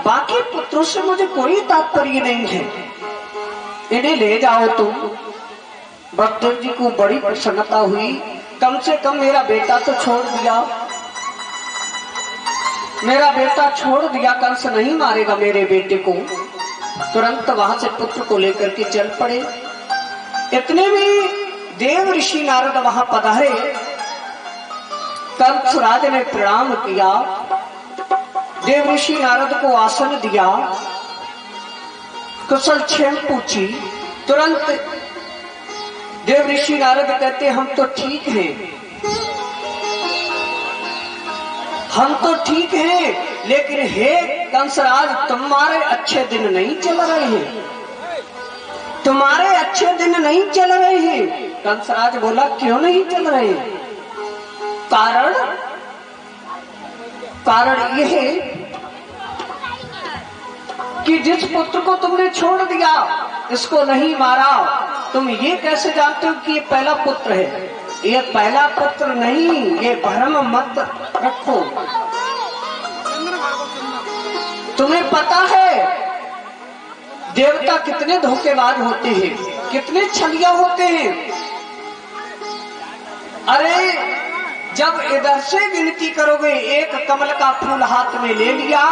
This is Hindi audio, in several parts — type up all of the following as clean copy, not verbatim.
बाकी पुत्रों से मुझे कोई तात्पर्य नहीं है, इन्हें ले जाओ तुम। वसुदेव जी को बड़ी प्रसन्नता हुई, कम से कम मेरा बेटा तो छोड़ दिया, मेरा बेटा छोड़ दिया, कंस नहीं मारेगा मेरे बेटे को। तुरंत वहां से पुत्र को लेकर के चल पड़े। इतने में देव ऋषि नारद वहां पधारे। कंसराज ने प्रणाम किया, देव ऋषि नारद को आसन दिया, कुशल क्षेम पूछी। तुरंत देव ऋषि नारद कहते हम तो ठीक हैं, हम तो ठीक हैं, लेकिन हे कंसराज तुम्हारे अच्छे दिन नहीं चल रहे हैं, तुम्हारे अच्छे दिन नहीं चल रहे हैं। कंसराज बोला क्यों नहीं चल रहे? कारण कारण यह है कि जिस पुत्र को तुमने छोड़ दिया, इसको नहीं मारा, तुम ये कैसे जानते हो कि ये पहला पुत्र है? ये पहला पुत्र नहीं, ये भ्रम मत रखो। तुम्हें पता है देवता कितने धोखेबाज होते हैं, कितने छलिया होते हैं। अरे जब इधर से गिनती करोगे, एक कमल का फूल हाथ में ले लिया,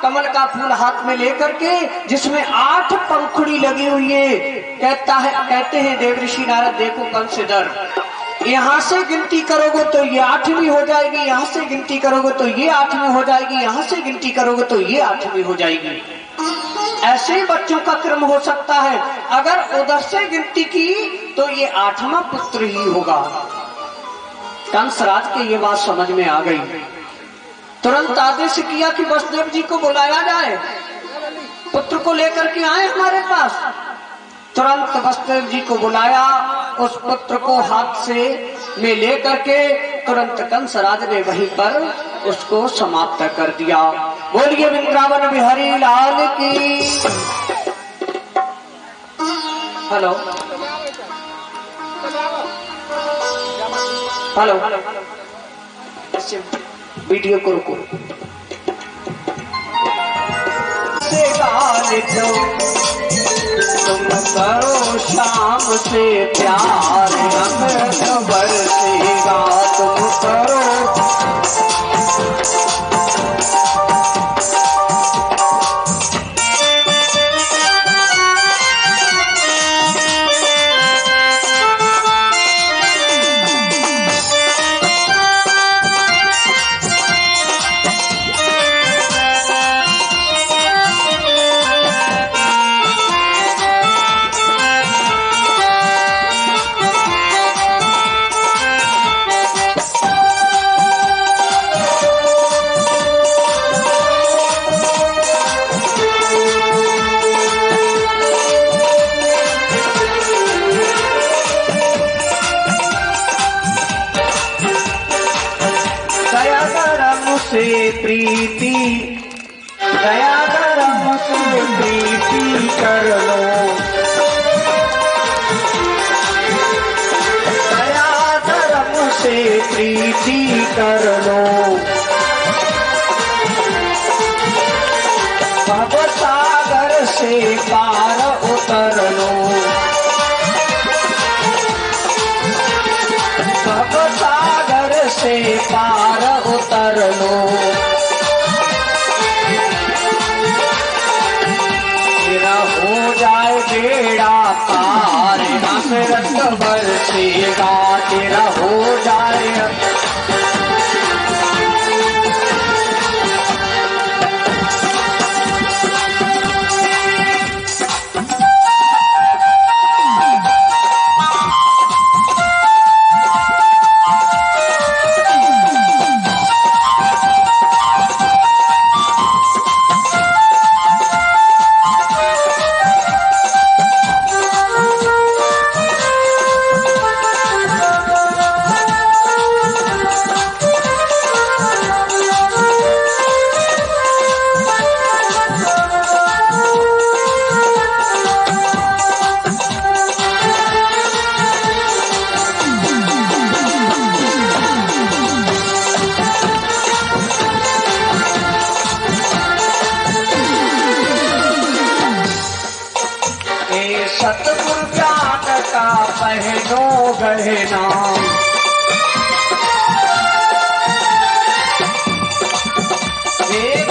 कमल का फूल हाथ में लेकर के जिसमें 8 पंखुड़ी लगी हुई है, कहते हैं देव ऋषि नारद देखो कंसिडर, यहाँ से गिनती करोगे तो ये 8वीं हो जाएगी, यहाँ से गिनती करोगे तो ये 8वीं हो जाएगी, यहाँ से गिनती करोगे तो ये 8वीं हो जाएगी। ऐसे ही बच्चों का क्रम हो सकता है। अगर उधर से गिनती की तो ये 8वां पुत्र ही होगा। कंसराज के ये बात समझ में आ गई। तुरंत आदेश किया कि वसुदेव जी को बुलाया जाए, पुत्र को लेकर के आए हमारे पास। तुरंत वसुदेव जी को बुलाया, उस पुत्र को हाथ से में लेकर के तुरंत कंसराज ने वहीं पर उसको समाप्त कर दिया। बोलिए वृंदावन बिहारी लाल की। हेलो हेलो, वीडियो को रुको। तुम करो शाम से प्यार, अमृत बरसेगा। तुम करो प्रीति, दया धर्म से प्रीति कर लो, दया धर्म से प्रीति कर लो। भव सागर से पार उतर लो, भव सागर से पार उतर लो। तेरा हो जाए बेड़ा पार, अमृत बरसेगा। तेरा हो जाए सतगुरु ज्ञान का पहनो गहना।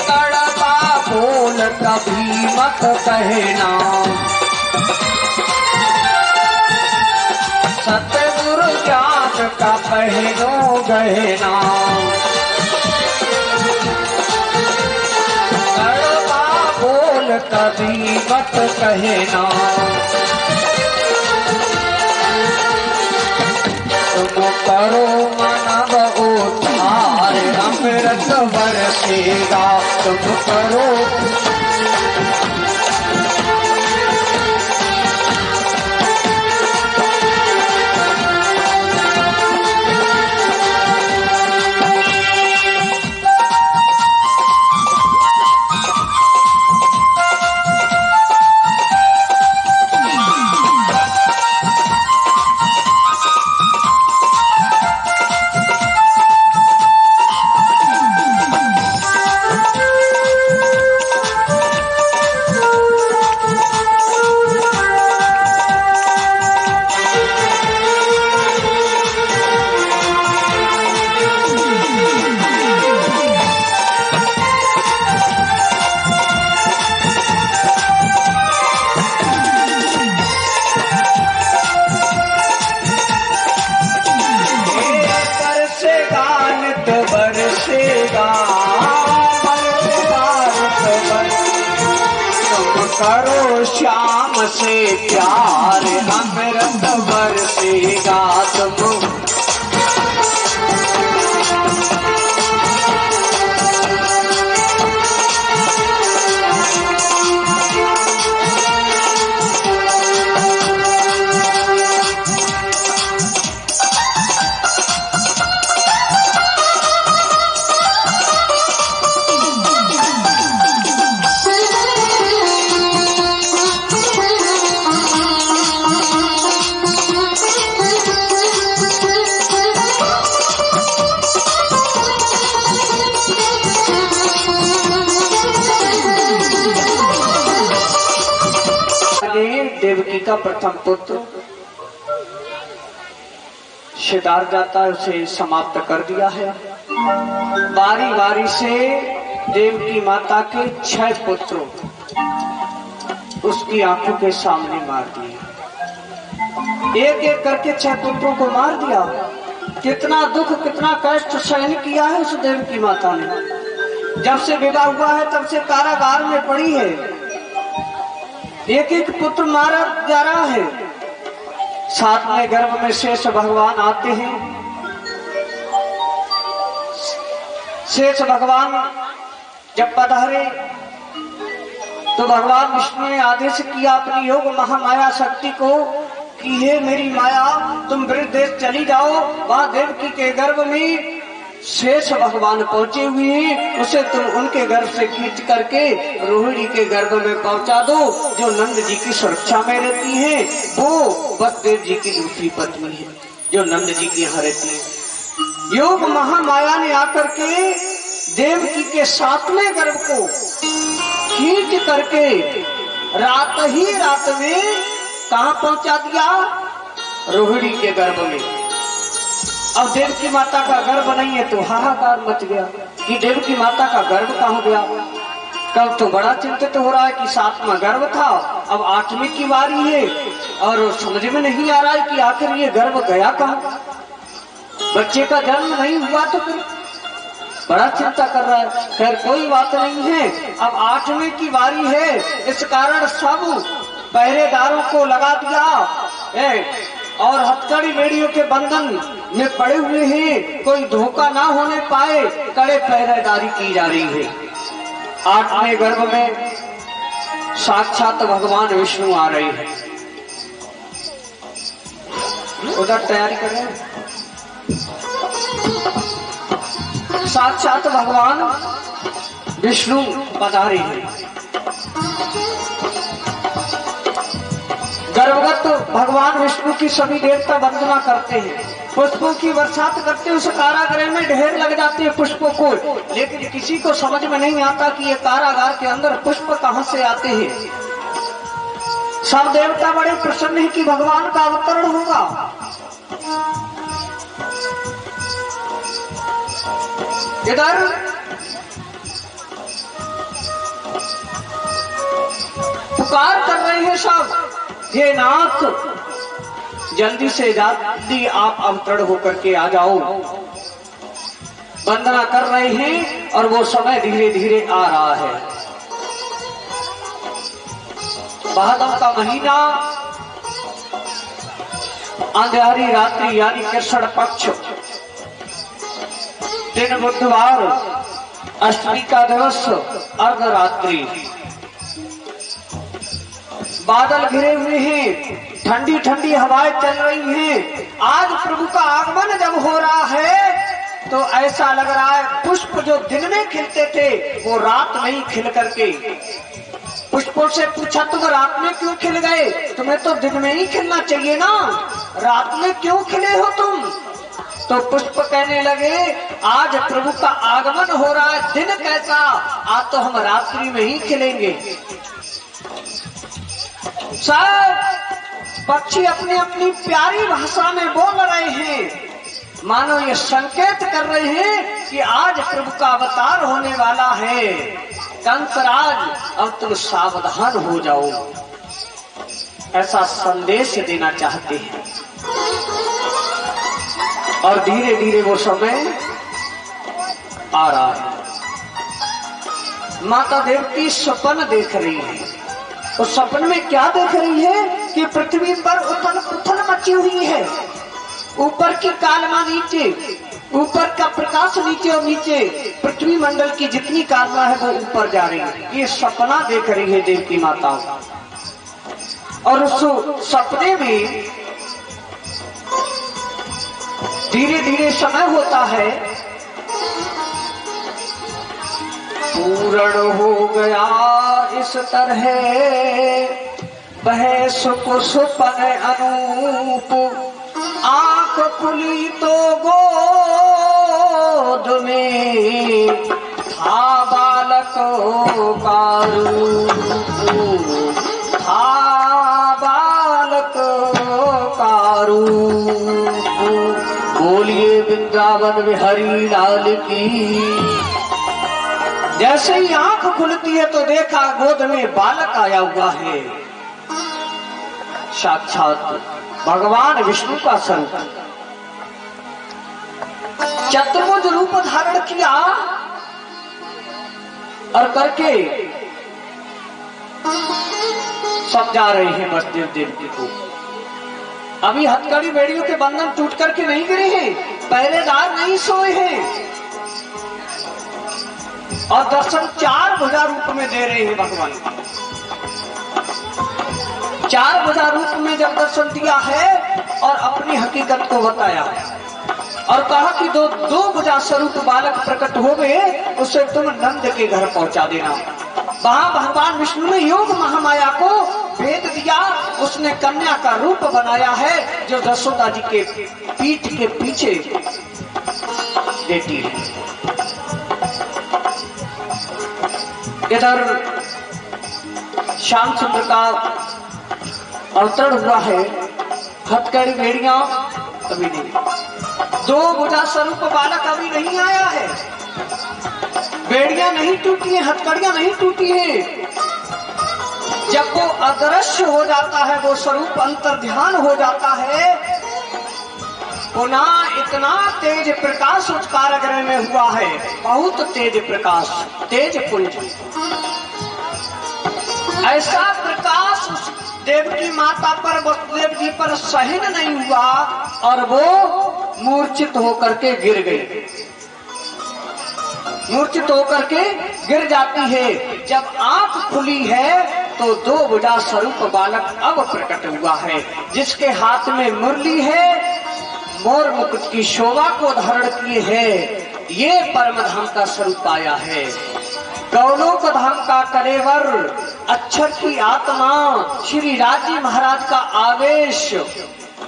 कड़वा बोल कभी मत कहना, सतगुरु ज्ञान का पहनो गहना। कड़वा बोल कभी मत कहना, तुम करो मानव उद्धार अमृत बरसेगा। तुम करो करो श्याम से प्यार अमृत बरसेगा। तुम देवकी का प्रथम पुत्र सिद्धार्थ जाता है उसे समाप्त कर दिया है। बारी बारी से देवकी माता के 6 पुत्रों उसकी आंखों के सामने मार दिए। एक एक करके 6 पुत्रों को मार दिया। कितना दुख कितना कष्ट सहन किया है उस देवकी माता ने। जब से विवाह हुआ है तब से कारागार में पड़ी है। एक एक पुत्र मारा जा रहा है। साथ में गर्भ में शेष भगवान आते हैं। शेष भगवान जब पधारे तो भगवान विष्णु ने आदेश किया अपनी योग महामाया शक्ति को कि हे मेरी माया तुम वृद्ध देश चली जाओ। वहां देवकी के गर्भ में शेष भगवान पहुंचे हुए हैं, उसे तुम उनके गर्भ से खींच करके रोहिणी के गर्भ में पहुंचा दो जो नंद जी की सुरक्षा में रहती है। वो वसुदेव जी की दूसरी पत्नी है जो नंद जी की यहाँ रहती है। योग महामाया ने आकर के देवकी के 7वें गर्भ को खींच करके रात ही रात में कहा पहुंचा दिया? रोहिणी के गर्भ में। अब देवकी माता का गर्भ नहीं है तो हाहाकार मच गया कि देवकी माता का गर्भ कहाँ गया। कल तो बड़ा चिंतित हो रहा है कि 7वां गर्भ था, अब 8वीं की बारी है और समझ में नहीं आ रहा है कि आखिर ये गर्भ गया कहाँ। बच्चे का जन्म नहीं हुआ तो फिर बड़ा चिंता कर रहा है। खैर कोई बात नहीं है, अब 8वीं की बारी है, इस कारण सब पहरेदारों को लगा दिया और हथकड़ी बेड़ियों के बंधन में पड़े हुए हैं। कोई धोखा ना होने पाए कड़े पहरेदारी की जा रही है। 8वें गर्भ में साक्षात भगवान विष्णु आ रहे हैं। उधर तैयारी कर रहे हैं। साक्षात भगवान विष्णु पधारे हैं। गर्भगत भगवान विष्णु की सभी देवता वंदना करते हैं, पुष्पों की बरसात करते हैं। उस कारागृह में ढेर लग जाते हैं पुष्पों को, लेकिन किसी को समझ में नहीं आता कि ये कारागार के अंदर पुष्प कहां से आते हैं। सब देवता बड़े प्रसन्न हैं कि भगवान का अवतरण होगा। इधर पुकार कर रहे हैं सब, हे नाथ जल्दी से जल्दी आप अवतरण होकर के आ जाओ। वंदना कर रहे हैं और वो समय धीरे धीरे आ रहा है। भादव का महीना, अंधेरी रात्रि यानी कृष्ण पक्ष, दिन बुधवार, अष्टमी का दिवस, अर्धरात्रि। बादल घिरे हुए हैं, ठंडी ठंडी हवाएं चल रही हैं। आज प्रभु का आगमन जब हो रहा है तो ऐसा लग रहा है पुष्प जो दिन में खिलते थे वो रात में ही खिल करके। पुष्पों से पूछा तुम रात में क्यों खिल गए? तुम्हें तो दिन में ही खिलना चाहिए ना, रात में क्यों खिले हो तुम? तो पुष्प कहने लगे आज प्रभु का आगमन हो रहा है, दिन कैसा, आज तो हम रात्रि में ही खिलेंगे। सब पक्षी अपनी अपनी प्यारी भाषा में बोल रहे हैं, मानो ये संकेत कर रहे हैं कि आज प्रभु का अवतार होने वाला है। कंसराज अब तुम सावधान हो जाओ, ऐसा संदेश देना चाहते हैं। और धीरे धीरे वो समय आ रहा है। माता देवकी स्वप्न देख रही है। उस स्वप्न में क्या देख रही है कि पृथ्वी पर उथल पुथल मची हुई है। ऊपर की कालमा नीचे, ऊपर का प्रकाश नीचे और नीचे पृथ्वी मंडल की जितनी कालमा है वो ऊपर जा रही है। ये सपना देख रही है देवकी माता। और उस सपने में धीरे धीरे समय होता है, पूर्ण हो गया इस तरह वह सुख सुपन अनूप। आंख खुली तो गोद में था बालक का रूप, था बालक का रूप। बोलिए वृंदावन बिहारी लाल की। जैसे ही आंख खुलती है तो देखा गोद में बालक आया हुआ है, साक्षात भगवान विष्णु का स्वरूप। चतुर्भुज रूप धारण किया और करके समझा रहे हैं बसदेव देवकी को। अभी हथकड़ी बेड़ियों के बंधन टूट करके नहीं गिरे हैं, पहरेदार नहीं सोए हैं और दर्शन 4 भुजा रूप में दे रहे हैं भगवान। 4 भुजा रूप में जब दर्शन दिया है और अपनी हकीकत को बताया और कहा कि दो भुजा स्वरूप बालक प्रकट हो गए, उसे तुम नंद के घर पहुंचा देना। वहां भगवान विष्णु ने योग महामाया को भेद दिया। उसने कन्या का रूप बनाया है जो यशोदा जी के पीठ के पीछे बेटी है। इधर श्याम सुंदर का अवतरण हुआ है। हथकड़ी बेड़ियां अभी नहीं, 2 भुजा स्वरूप बालक अभी नहीं आया है। बेड़ियां नहीं टूटी है, हथकड़ियां नहीं टूटी है। जब वो अदृश्य हो जाता है, वो स्वरूप अंतर ध्यान हो जाता है, पुनः इतना तेज प्रकाश उस कारागृह में हुआ है, बहुत तेज प्रकाश, तेज पुंज। ऐसा प्रकाश उस देवकी माता पर, वसुदेव जी पर सहन नहीं हुआ और वो मूर्छित होकर के गिर गई। मूर्छित होकर के गिर जाती है। जब आंख खुली है तो 2 भुजा स्वरूप बालक अब प्रकट हुआ है, जिसके हाथ में मुरली है, मोर मुकुट की शोभा को धारण किए है। ये परम धाम का स्वरूप आया है। गौलोक धाम का कलेवर, अक्षर की आत्मा, श्री राजी महाराज का आवेश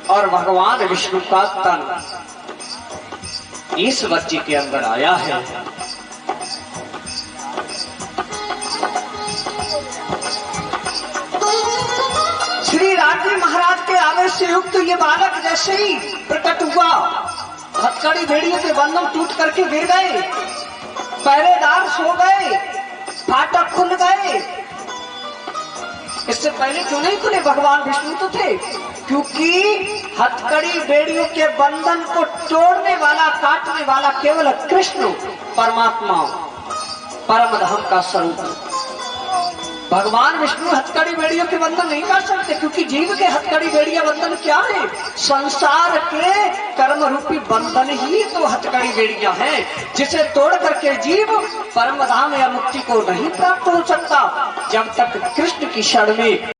और भगवान विष्णु का तन इस बच्चे के अंदर आया है। श्री रामजी महाराज के आवेश से युक्त ये बालक जैसे ही प्रकट हुआ, हथकड़ी भेड़ियों के बंधन टूट करके गिर गए, पहरेदार सो गए, फाटक खुल गए। इससे पहले क्यों नहीं खुले? भगवान विष्णु तो थे, क्योंकि हथकड़ी बेड़ियों के बंधन को तोड़ने वाला, काटने वाला केवल कृष्ण परमात्मा, परम धाम का स्वरूप। भगवान विष्णु हथकड़ी बेड़ियों के बंधन नहीं काट सकते, क्योंकि जीव के हथकड़ी बेड़िया बंधन क्या है? संसार के कर्म रूपी बंधन ही तो हथकड़ी बेड़िया हैं, जिसे तोड़ करके जीव परम धाम या मुक्ति को नहीं प्राप्त हो सकता जब तक कृष्ण की शरण में